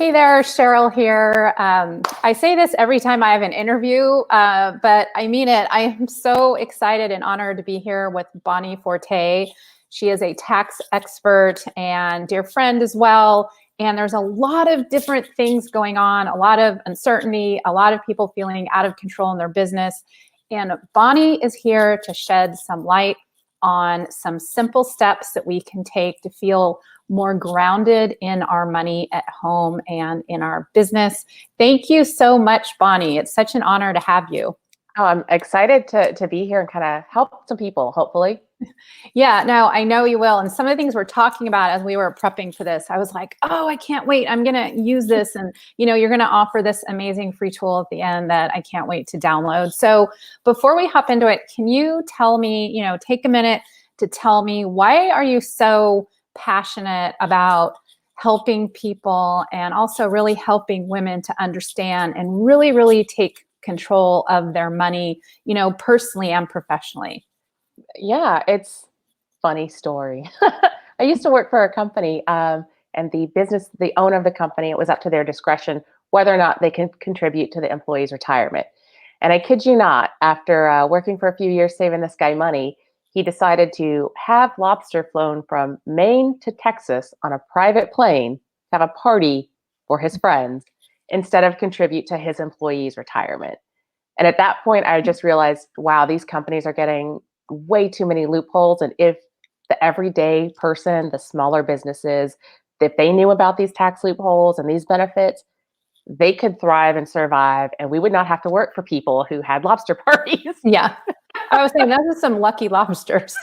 Hey there, Sheryl here. I say this every time I have an interview, but I mean it. I am so excited and honored to be here with Bonnie Forte. She is a tax expert and dear friend as well. And there's a lot of different things going on, a lot of uncertainty, a lot of people feeling out of control in their business. And Bonnie is here to shed some light on some simple steps that we can take to feel more grounded in our money at home and in our business. Thank you so much, Bonnie. It's such an honor to have you. Oh, I'm excited to be here and kind of help some people, hopefully. Yeah, no, I know you will. And some of the things we're talking about as we were prepping for this, I was like, oh, I can't wait. I'm going to use this. And, you're going to offer this amazing free tool at the end that I can't wait to download. So before we hop into it, can you tell me, take a minute to tell me, why are you so passionate about helping people and also really helping women to understand and really, really take control of their money, personally and professionally? Yeah, it's funny story. I used to work for a company, and the owner of the company, it was up to their discretion whether or not they can contribute to the employee's retirement. And I kid you not, after working for a few years saving this guy money, he decided to have lobster flown from Maine to Texas on a private plane to have a party for his friends instead of contribute to his employee's retirement. And at that point, I just realized, wow, these companies are getting way too many loopholes. And if the everyday person, the smaller businesses, if they knew about these tax loopholes and these benefits, they could thrive and survive. And we would not have to work for people who had lobster parties. Yeah. I was saying those are some lucky lobsters.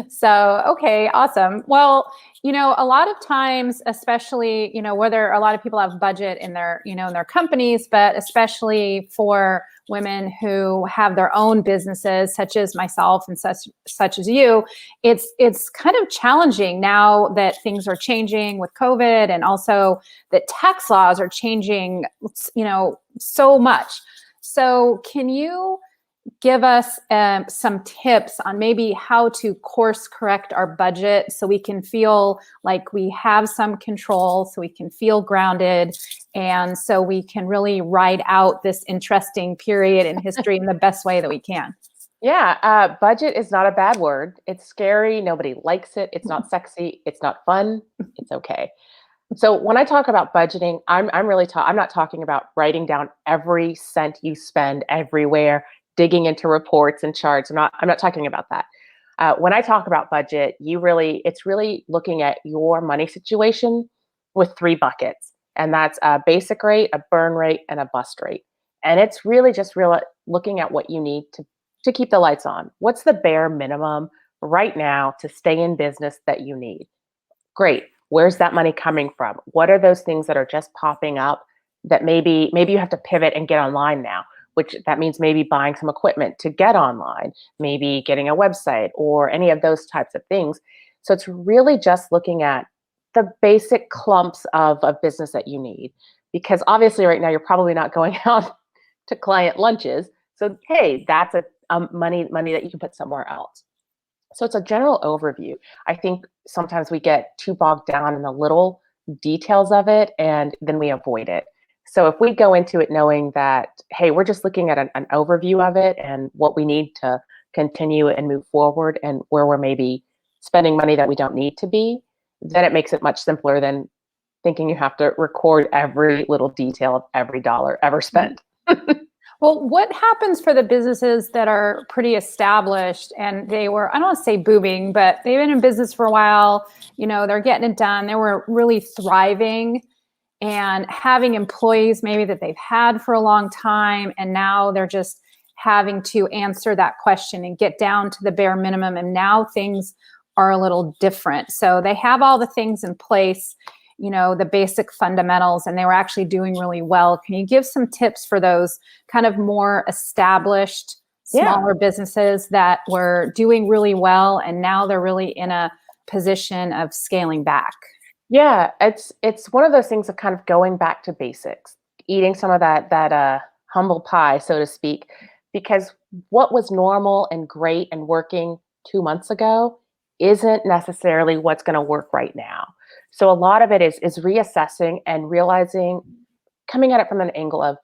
So, okay, awesome. Well, a lot of times, especially, whether a lot of people have budget in their, in their companies, but especially for women who have their own businesses, such as myself and such as you, it's kind of challenging now that things are changing with COVID, and also that tax laws are changing, so much. So can you give us some tips on maybe how to course correct our budget so we can feel like we have some control, so we can feel grounded, and so we can really ride out this interesting period in history in the best way that we can? Yeah, budget is not a bad word. It's scary. Nobody likes it. It's not sexy. It's not fun. It's okay. So when I talk about budgeting, I'm not talking about writing down every cent you spend everywhere, digging into reports and charts. I'm not talking about that. When I talk about budget, it's really looking at your money situation with three buckets, and that's a basic rate, a burn rate, and a bust rate. And it's really just looking at what you need to keep the lights on. What's the bare minimum right now to stay in business that you need? Great. Where's that money coming from? What are those things that are just popping up that maybe you have to pivot and get online now, which that means maybe buying some equipment to get online, maybe getting a website or any of those types of things. So it's really just looking at the basic clumps of business that you need, because obviously right now you're probably not going out to client lunches. So hey, that's a money that you can put somewhere else. So it's a general overview. I think sometimes we get too bogged down in the little details of it, and then we avoid it. So if we go into it knowing that, hey, we're just looking at an overview of it and what we need to continue and move forward, and where we're maybe spending money that we don't need to be, then it makes it much simpler than thinking you have to record every little detail of every dollar ever spent. Well, what happens for the businesses that are pretty established and they were, I don't want to say booming, but they've been in business for a while, they're getting it done. They were really thriving and having employees maybe that they've had for a long time. And now they're just having to answer that question and get down to the bare minimum. And now things are a little different. So they have all the things in place, the basic fundamentals, and they were actually doing really well. Can you give some tips for those kind of more established, smaller businesses that were doing really well, and now they're really in a position of scaling back? Yeah, it's one of those things of kind of going back to basics, eating some of that humble pie, so to speak, because what was normal and great and working 2 months ago isn't necessarily what's going to work right now. So a lot of it is reassessing and realizing, coming at it from an angle of,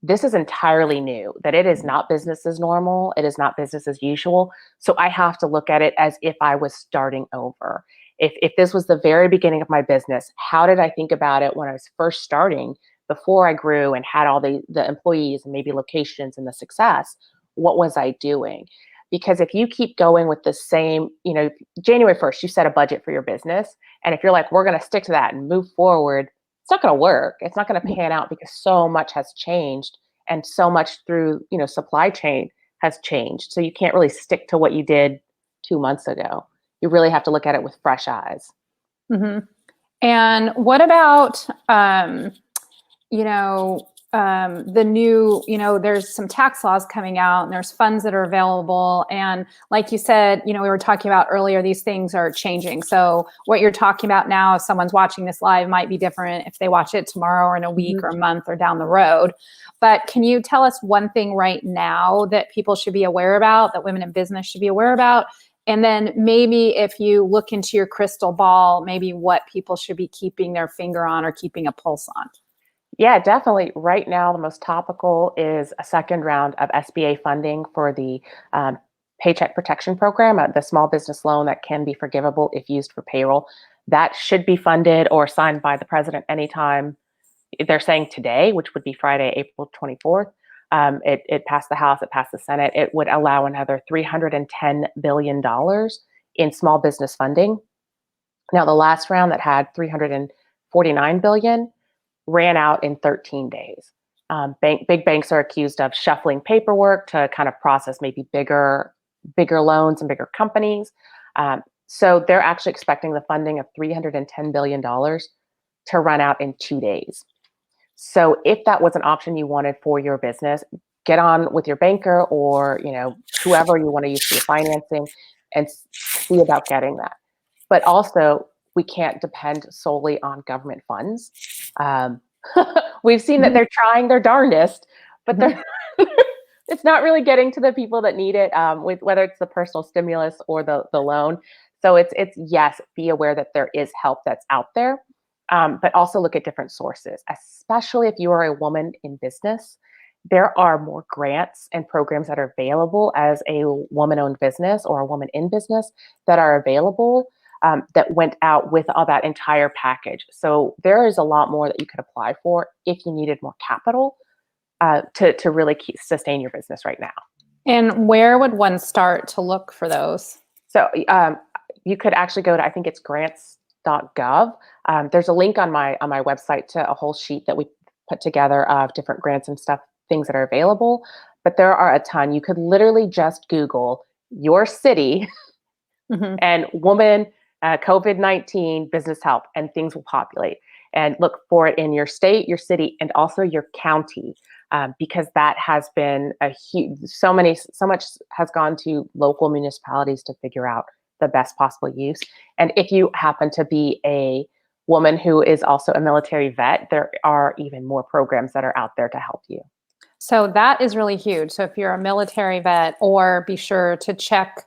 this is entirely new, that it is not business as normal. It is not business as usual. So I have to look at it as if I was starting over. If this was the very beginning of my business, how did I think about it when I was first starting, before I grew and had all the employees and maybe locations and the success? What was I doing? Because if you keep going with the same, January 1st, you set a budget for your business. And if you're like, we're going to stick to that and move forward, it's not going to work. It's not going to pan out because so much has changed and so much through, supply chain has changed. So you can't really stick to what you did 2 months ago. You really have to look at it with fresh eyes. Hmm. And what about, the new, there's some tax laws coming out and there's funds that are available. And like you said, we were talking about earlier, these things are changing. So what you're talking about now, if someone's watching this live, might be different if they watch it tomorrow or in a week or a month or down the road. But can you tell us one thing right now that people should be aware about, that women in business should be aware about? And then maybe if you look into your crystal ball, maybe what people should be keeping their finger on or keeping a pulse on. Yeah, definitely. Right now, the most topical is a second round of SBA funding for the Paycheck Protection Program, the small business loan that can be forgivable if used for payroll. That should be funded or signed by the president anytime. They're saying today, which would be Friday, April 24th. It passed the House, it passed the Senate. It would allow another $310 billion in small business funding. Now, the last round that had $349 billion ran out in 13 days. Big banks are accused of shuffling paperwork to kind of process maybe bigger loans and bigger companies. So they're actually expecting the funding of $310 billion to run out in 2 days. So if that was an option you wanted for your business, get on with your banker or whoever you want to use for your financing and see about getting that. But also, we can't depend solely on government funds. Um, we've seen that they're trying their darndest, but they're it's not really getting to the people that need it, with whether it's the personal stimulus or the loan. So it's yes, be aware that there is help that's out there, but also look at different sources, especially if you are a woman in business. There are more grants and programs that are available as a woman-owned business or a woman in business that are available, that went out with all that entire package. So there is a lot more that you could apply for if you needed more capital to really sustain your business right now. And where would one start to look for those? So you could actually go to, I think it's grants.gov. There's a link on my website to a whole sheet that we put together of different grants and stuff, things that are available. But there are a ton. You could literally just Google your city and woman COVID-19 business help, and things will populate. And look for it in your state, your city, and also your county, because that has been a huge. So much has gone to local municipalities to figure out the best possible use. And if you happen to be a woman who is also a military vet, there are even more programs that are out there to help you. So that is really huge. So if you're a military vet, or be sure to check,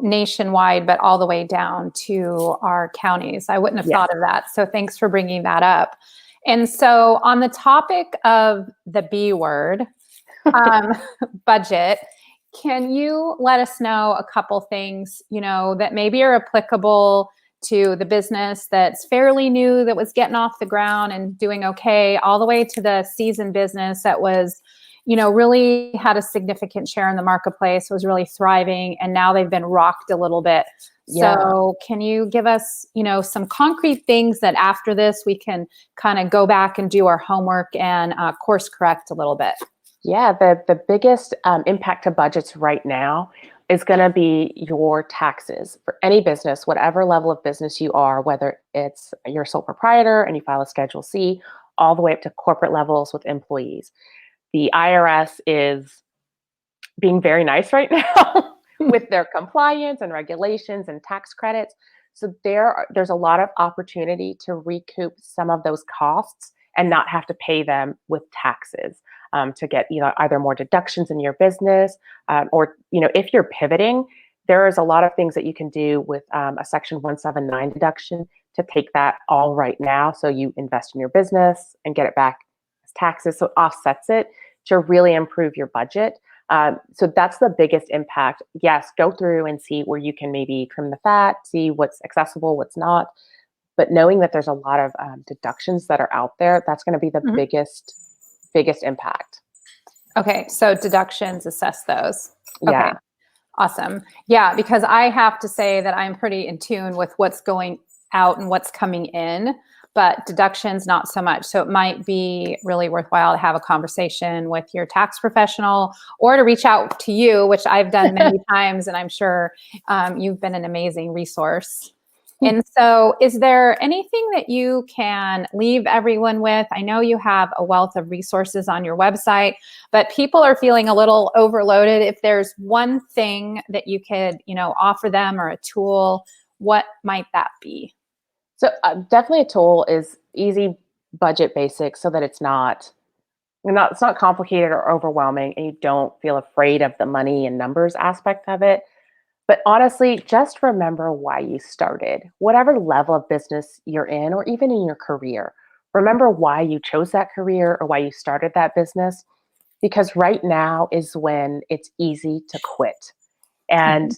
nationwide, but all the way down to our counties. I wouldn't have Yes. thought of that. So thanks for bringing that up. And so on the topic of the B word, budget, can you let us know a couple things, that maybe are applicable to the business that's fairly new, that was getting off the ground and doing okay, all the way to the seasoned business that was, really had a significant share in the marketplace, was really thriving, and now they've been rocked a little bit. Yeah. So can you give us, some concrete things that after this we can kind of go back and do our homework and course correct a little bit? Yeah, the biggest impact to budgets right now is going to be your taxes for any business, whatever level of business you are, whether it's you're a sole proprietor and you file a Schedule C, all the way up to corporate levels with employees. The IRS is being very nice right now with their compliance and regulations and tax credits. So there's a lot of opportunity to recoup some of those costs and not have to pay them with taxes, to get either more deductions in your business, or if you're pivoting, there is a lot of things that you can do with a Section 179 deduction to take that all right now. So you invest in your business and get it back as taxes. So it offsets it to really improve your budget. So that's the biggest impact. Yes, go through and see where you can maybe trim the fat, see what's accessible, what's not. But knowing that there's a lot of deductions that are out there, that's going to be the Mhm. biggest impact. Okay, so deductions, assess those. Okay, Yeah. awesome. Yeah, because I have to say that I'm pretty in tune with what's going out and what's coming in, but deductions not so much. So it might be really worthwhile to have a conversation with your tax professional or to reach out to you, which I've done many times, and I'm sure you've been an amazing resource. And so, is there anything that you can leave everyone with? I know you have a wealth of resources on your website, but people are feeling a little overloaded. If there's one thing that you could, offer them or a tool, what might that be? So definitely a tool is easy budget basics so that it's not complicated or overwhelming and you don't feel afraid of the money and numbers aspect of it. But honestly, just remember why you started. Whatever level of business you're in, or even in your career, remember why you chose that career or why you started that business. Because right now is when it's easy to quit. And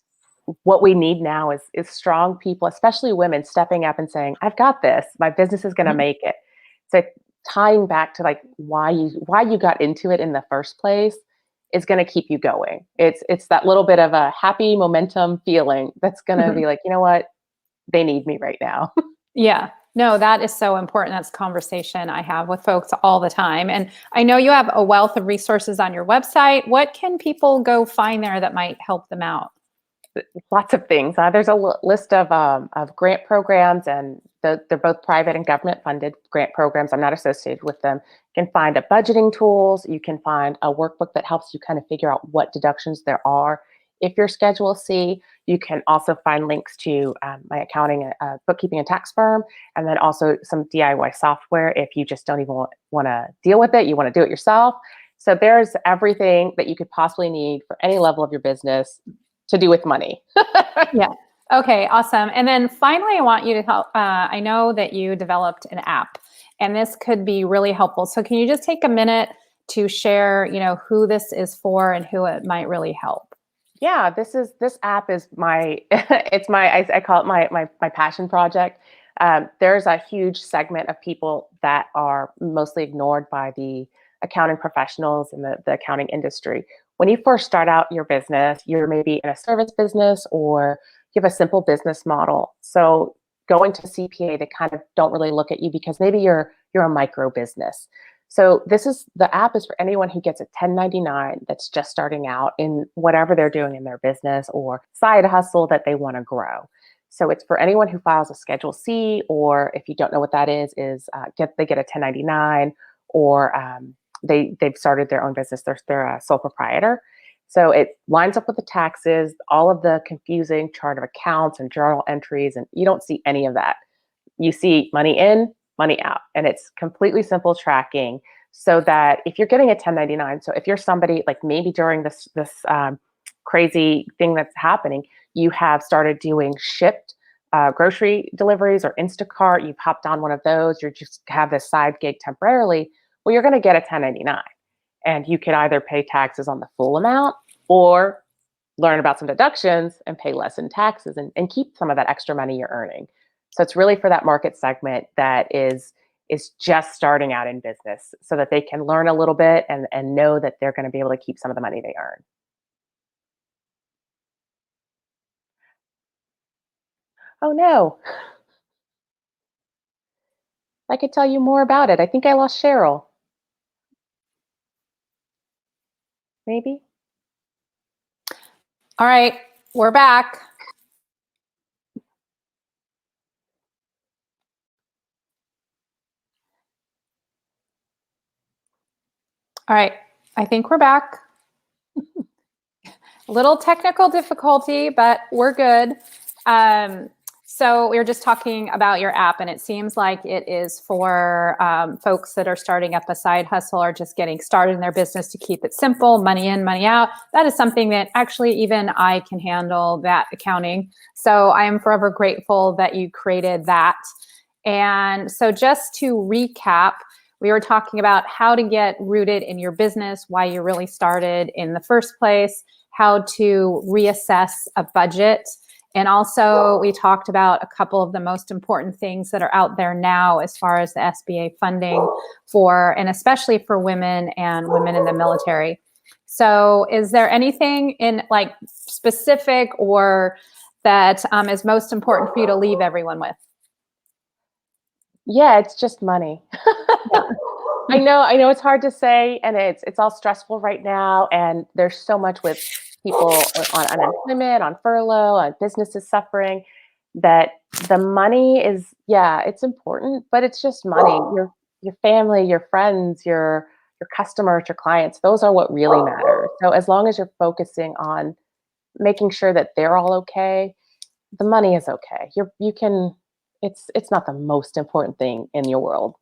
what we need now is strong people, especially women, stepping up and saying, "I've got this. My business is going to Mhm. make it." So tying back to like why you got into it in the first place is going to keep you going. It's that little bit of a happy momentum feeling that's going to Mhm. be like, you know what, they need me right now. Yeah. No, that is so important. That's a conversation I have with folks all the time. And I know you have a wealth of resources on your website. What can people go find there that might help them out? Lots of things. There's a list of grant programs, and they're both private and government funded grant programs. I'm not associated with them. You can find a budgeting tools. You can find a workbook that helps you kind of figure out what deductions there are. If you're Schedule C, you can also find links to my accounting, bookkeeping, and tax firm, and then also some DIY software if you just don't even want to deal with it. You want to do it yourself. So there's everything that you could possibly need for any level of your business to do with money. Yeah. Okay, awesome. And then finally, I want you to help. I know that you developed an app, and this could be really helpful. So, can you just take a minute to share, who this is for and who it might really help? Yeah, this app is my it's my I call it my passion project. There's a huge segment of people that are mostly ignored by the accounting professionals and the accounting industry. When you first start out your business, you're maybe in a service business or you have a simple business model. So going to CPA, they kind of don't really look at you because maybe you're a micro business. So the app is for anyone who gets a 1099 that's just starting out in whatever they're doing in their business or side hustle that they want to grow. So it's for anyone who files a Schedule C, or if you don't know what that is they get a 1099, or they've started their own business. They're a sole proprietor. So it lines up with the taxes, all of the confusing chart of accounts and journal entries, and you don't see any of that. You see money in, money out, and it's completely simple tracking so that if you're getting a 1099, so if you're somebody like maybe during this crazy thing that's happening, you have started doing shipped grocery deliveries or Instacart, you've hopped on one of those, you just have this side gig temporarily, well, you're going to get a 1099. And you could either pay taxes on the full amount or learn about some deductions and pay less in taxes and keep some of that extra money you're earning. So it's really for that market segment that is just starting out in business so that they can learn a little bit and know that they're going to be able to keep some of the money they earn. Oh no, I could tell you more about it. I think I lost Cheryl. Maybe. All right, we're back. All right, I think we're back. Little technical difficulty, but we're good. Um, So we were just talking about your app, and it seems like it is for folks that are starting up a side hustle or just getting started in their business to keep it simple, money in, money out. That is something that actually even I can handle, that accounting. So I am forever grateful that you created that. And so just to recap, we were talking about how to get rooted in your business, why you really started in the first place, how to reassess a budget. And also we talked about a couple of the most important things that are out there now as far as the SBA funding for, and especially for women and women in the military. So is there anything in like specific or that is most important for you to leave everyone with? Yeah, it's just money. I know it's hard to say, and it's all stressful right now, and there's so much with people on unemployment, on furlough, on businesses suffering, that the money is, yeah, it's important, but it's just money. Your family, your friends, your customers, your clients, those are what really matter. So as long as you're focusing on making sure that they're all okay, the money is okay. You can, it's not the most important thing in your world.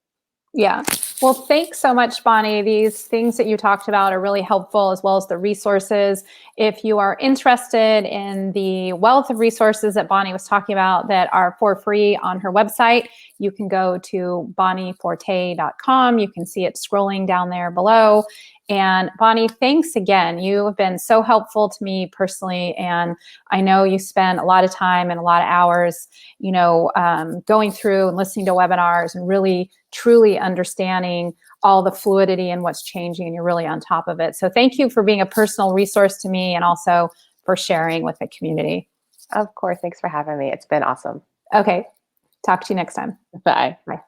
Yeah. Well, thanks so much, Bonnie. These things that you talked about are really helpful, as well as the resources. If you are interested in the wealth of resources that Bonnie was talking about that are for free on her website, you can go to bonnieforte.com. You can see it scrolling down there below. And Bonnie, thanks again. You have been so helpful to me personally. And I know you spend a lot of time and a lot of hours, going through and listening to webinars and really truly understanding all the fluidity and what's changing, and you're really on top of it. So thank you for being a personal resource to me and also for sharing with the community. Of course. Thanks for having me. It's been awesome. Okay. Talk to you next time. Bye. Bye.